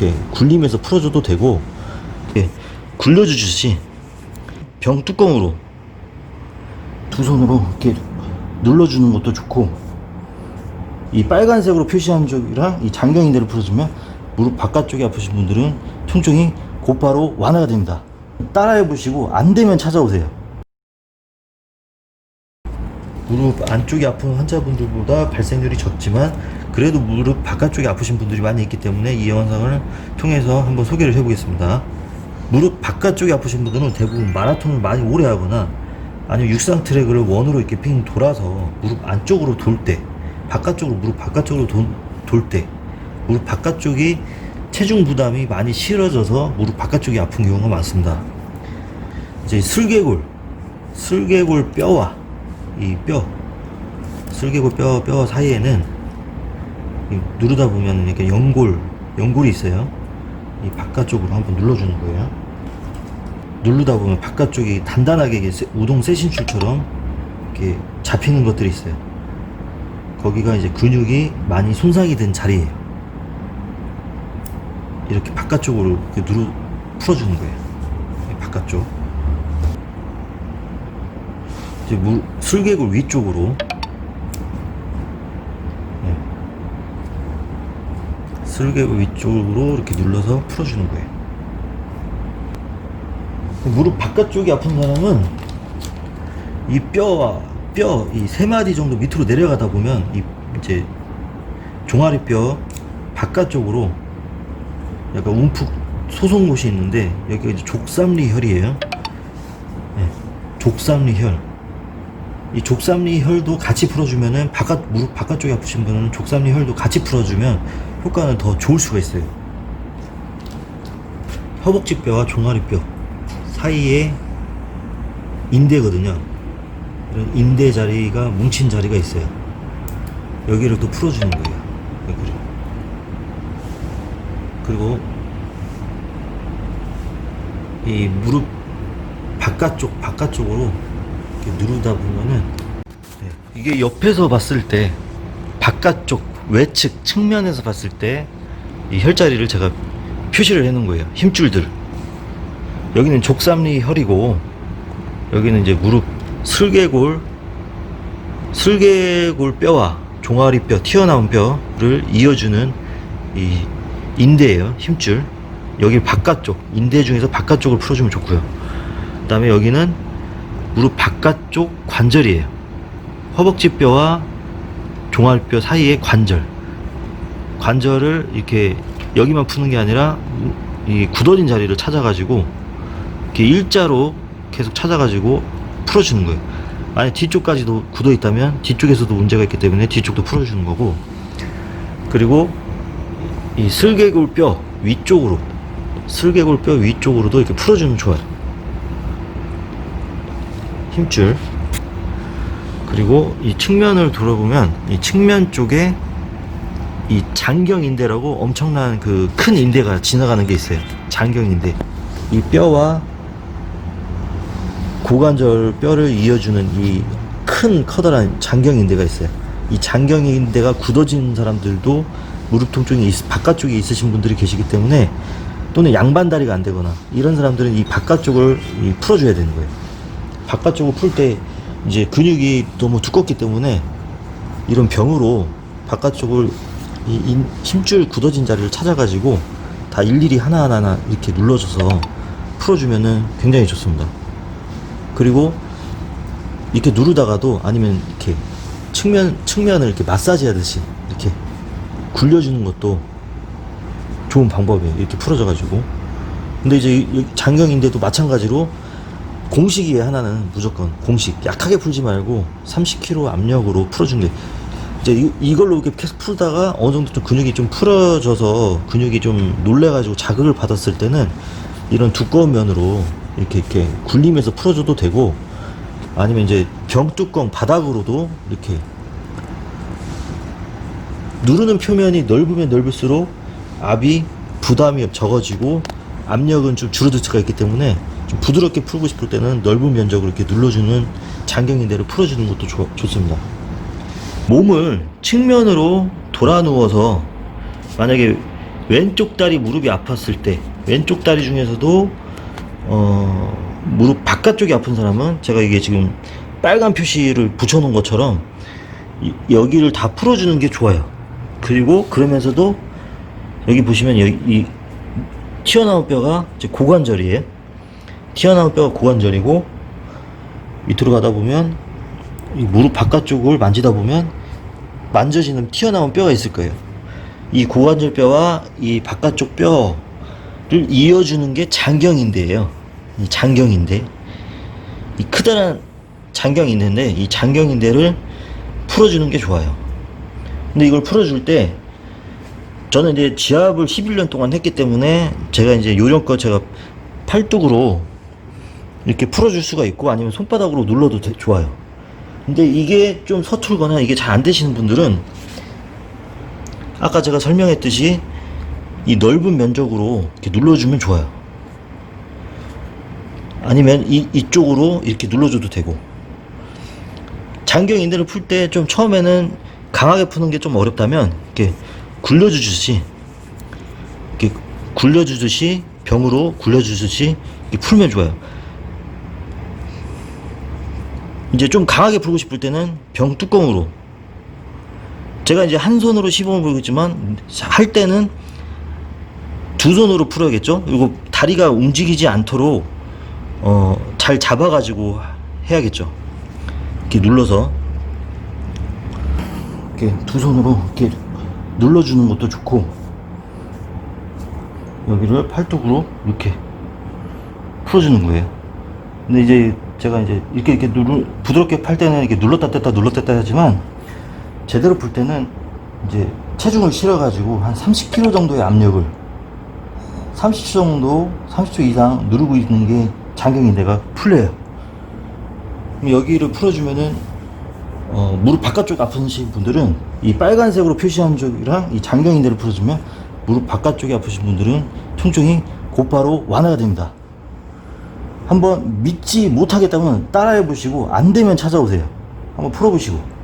이렇게 굴리면서 풀어줘도 되고, 이렇게 굴려주듯이 병 뚜껑으로 두 손으로 이렇게 눌러주는 것도 좋고, 이 빨간색으로 표시한 쪽이랑 이 장경인대를 풀어주면 무릎 바깥쪽이 아프신 분들은 통증이 곧바로 완화가 됩니다. 따라해 보시고 안 되면 찾아오세요. 무릎 안쪽이 아픈 환자분들보다 발생률이 적지만 그래도 무릎 바깥쪽이 아프신 분들이 많이 있기 때문에 이 영상을 통해서 한번 소개를 해보겠습니다. 무릎 바깥쪽이 아프신 분들은 대부분 마라톤을 많이 오래 하거나 아니면 육상 트랙을 원으로 이렇게 빙 돌아서 무릎 안쪽으로 돌 때, 바깥쪽으로 무릎 바깥쪽으로 돌 때 무릎 바깥쪽이 체중 부담이 많이 실어져서 무릎 바깥쪽이 아픈 경우가 많습니다. 이제 슬개골 뼈와 이 슬개골 뼈 사이에는 누르다 보면 이렇게 연골이 있어요. 이 바깥쪽으로 한번 눌러주는 거예요. 누르다 보면 바깥쪽이 단단하게 우동 세신줄처럼 이렇게 잡히는 것들이 있어요. 거기가 이제 근육이 많이 손상이 된 자리예요. 이렇게 바깥쪽으로 이렇게 풀어주는 거예요. 바깥쪽. 이제 슬개골 위쪽으로, 슬개골 위쪽으로 이렇게 눌러서 풀어주는 거예요. 무릎 바깥쪽이 아픈 사람은 이 뼈 이 세 마디 정도 밑으로 내려가다 보면 이제 종아리뼈 바깥쪽으로 약간 움푹 솟은 곳이 있는데 여기가 이제 족삼리혈이에요. 족삼리혈. 이 족삼리혈도 같이 풀어주면은 무릎 바깥쪽에 아프신 분은 족삼리혈도 같이 풀어주면 효과는 더 좋을 수가 있어요. 허벅지뼈와 종아리뼈 사이에 인대거든요. 이런 인대 자리가 뭉친 자리가 있어요. 여기를 또 풀어주는 거예요. 여기를. 그리고 이 무릎 바깥쪽으로 이렇게 누르다 보면은, 이게 옆에서 봤을 때 바깥쪽 외측 측면에서 봤을 때 이 혈자리를 제가 표시를 해 놓은 거예요. 힘줄들. 여기는 족삼리 혈이고 여기는 이제 무릎 슬개골 뼈와 종아리뼈 튀어나온 뼈를 이어주는 이 인대예요. 힘줄. 여기 바깥쪽 인대 중에서 바깥쪽을 풀어주면 좋고요. 그 다음에 여기는 무릎 바깥쪽 관절이에요. 허벅지뼈와 종아리뼈 사이의 관절을 이렇게 여기만 푸는 게 아니라 이 굳어진 자리를 찾아가지고 이렇게 일자로 계속 찾아가지고 풀어주는 거예요. 만약 뒤쪽까지도 굳어 있다면 뒤쪽에서도 문제가 있기 때문에 뒤쪽도 풀어주는 거고, 그리고 이 슬개골 뼈 위쪽으로도 이렇게 풀어주면 좋아요. 힘줄. 그리고 이 측면을 돌아보면 이 측면 쪽에 이 장경인대라고 엄청난 그 큰 인대가 지나가는 게 있어요. 장경인대. 이 뼈와 고관절 뼈를 이어주는 이 큰 커다란 장경인대가 있어요. 이 장경인대가 굳어진 사람들도 무릎 통증이 바깥쪽에 있으신 분들이 계시기 때문에, 또는 양반다리가 안 되거나 이런 사람들은 이 바깥쪽을 풀어줘야 되는 거예요. 바깥쪽을 풀 때 이제 근육이 너무 두껍기 때문에 이런 병으로 바깥쪽을 힘줄 굳어진 자리를 찾아가지고 다 일일이 하나하나 이렇게 눌러줘서 풀어주면은 굉장히 좋습니다. 그리고 이렇게 누르다가도 아니면 이렇게 측면을 이렇게 마사지 하듯이 이렇게 굴려주는 것도 좋은 방법이에요. 이렇게 풀어져가지고. 근데 이제 장경인데도 마찬가지로 공식이에요. 하나는 무조건 공식. 약하게 풀지 말고 30kg 압력으로 풀어준 게, 이제 이걸로 이렇게 계속 풀다가 어느 정도 좀 근육이 좀 풀어져서 근육이 좀 놀래가지고 자극을 받았을 때는 이런 두꺼운 면으로 이렇게 굴리면서 풀어줘도 되고, 아니면 이제 병뚜껑 바닥으로도 이렇게 누르는 표면이 넓으면 넓을수록 압이 부담이 적어지고 압력은 좀 줄어들 수가 있기 때문에 좀 부드럽게 풀고 싶을 때는 넓은 면적으로 이렇게 눌러주는 장경인대를 풀어주는 것도 좋습니다. 몸을 측면으로 돌아 누워서 만약에 왼쪽 다리 무릎이 아팠을 때, 왼쪽 다리 중에서도 무릎 바깥쪽이 아픈 사람은 제가 이게 지금 빨간 표시를 붙여놓은 것처럼 여기를 다 풀어주는 게 좋아요. 그리고 그러면서도 여기 보시면 여기 이 튀어나온 뼈가 이제 고관절이에요. 튀어나온 뼈가 고관절이고, 밑으로 가다 보면 이 무릎 바깥쪽을 만지다 보면 만져지는 튀어나온 뼈가 있을 거예요. 이 고관절 뼈와 이 바깥쪽 뼈를 이어주는 게 장경인대예요. 이 장경인대, 이 크다란 장경인대인데, 이 장경인대를 풀어주는 게 좋아요. 근데 이걸 풀어줄 때 저는 이제 지압을 11년 동안 했기 때문에 제가 이제 요령껏 제가 팔뚝으로 이렇게 풀어줄 수가 있고, 아니면 손바닥으로 눌러도 좋아요. 근데 이게 좀 서툴거나 이게 잘 안 되시는 분들은 아까 제가 설명했듯이 이 넓은 면적으로 이렇게 눌러주면 좋아요. 아니면 이쪽으로 이렇게 눌러줘도 되고. 장경인대를 풀 때 좀 처음에는 강하게 푸는 게 좀 어렵다면 이렇게 굴려주듯이, 이렇게 굴려주듯이, 병으로 굴려주듯이 이렇게 풀면 좋아요. 이제 좀 강하게 풀고 싶을 때는 병 뚜껑으로, 제가 이제 한 손으로 시범을 보이겠지만 할 때는 두 손으로 풀어야겠죠. 그리고 다리가 움직이지 않도록 잘 잡아가지고 해야겠죠. 이렇게 눌러서 이렇게 두 손으로 이렇게 눌러주는 것도 좋고, 여기를 팔뚝으로 이렇게 풀어주는 거예요. 근데 이제 제가 이제 이렇게 부드럽게 팔 때는 이렇게 눌렀다 뗐다 눌렀다 뗐다 하지만, 제대로 풀 때는 이제 체중을 실어가지고 한 30kg 정도의 압력을 30초 정도, 30초 이상 누르고 있는 게 장경인대가 풀려요. 그럼 여기를 풀어주면은 무릎 바깥쪽 아프신 분들은 이 빨간색으로 표시한 쪽이랑 이 장경인대를 풀어주면 무릎 바깥쪽이 아프신 분들은 통증이 곧바로 완화가 됩니다. 한번 믿지 못하겠다면 따라해 보시고, 안 되면 찾아오세요. 한번 풀어보시고.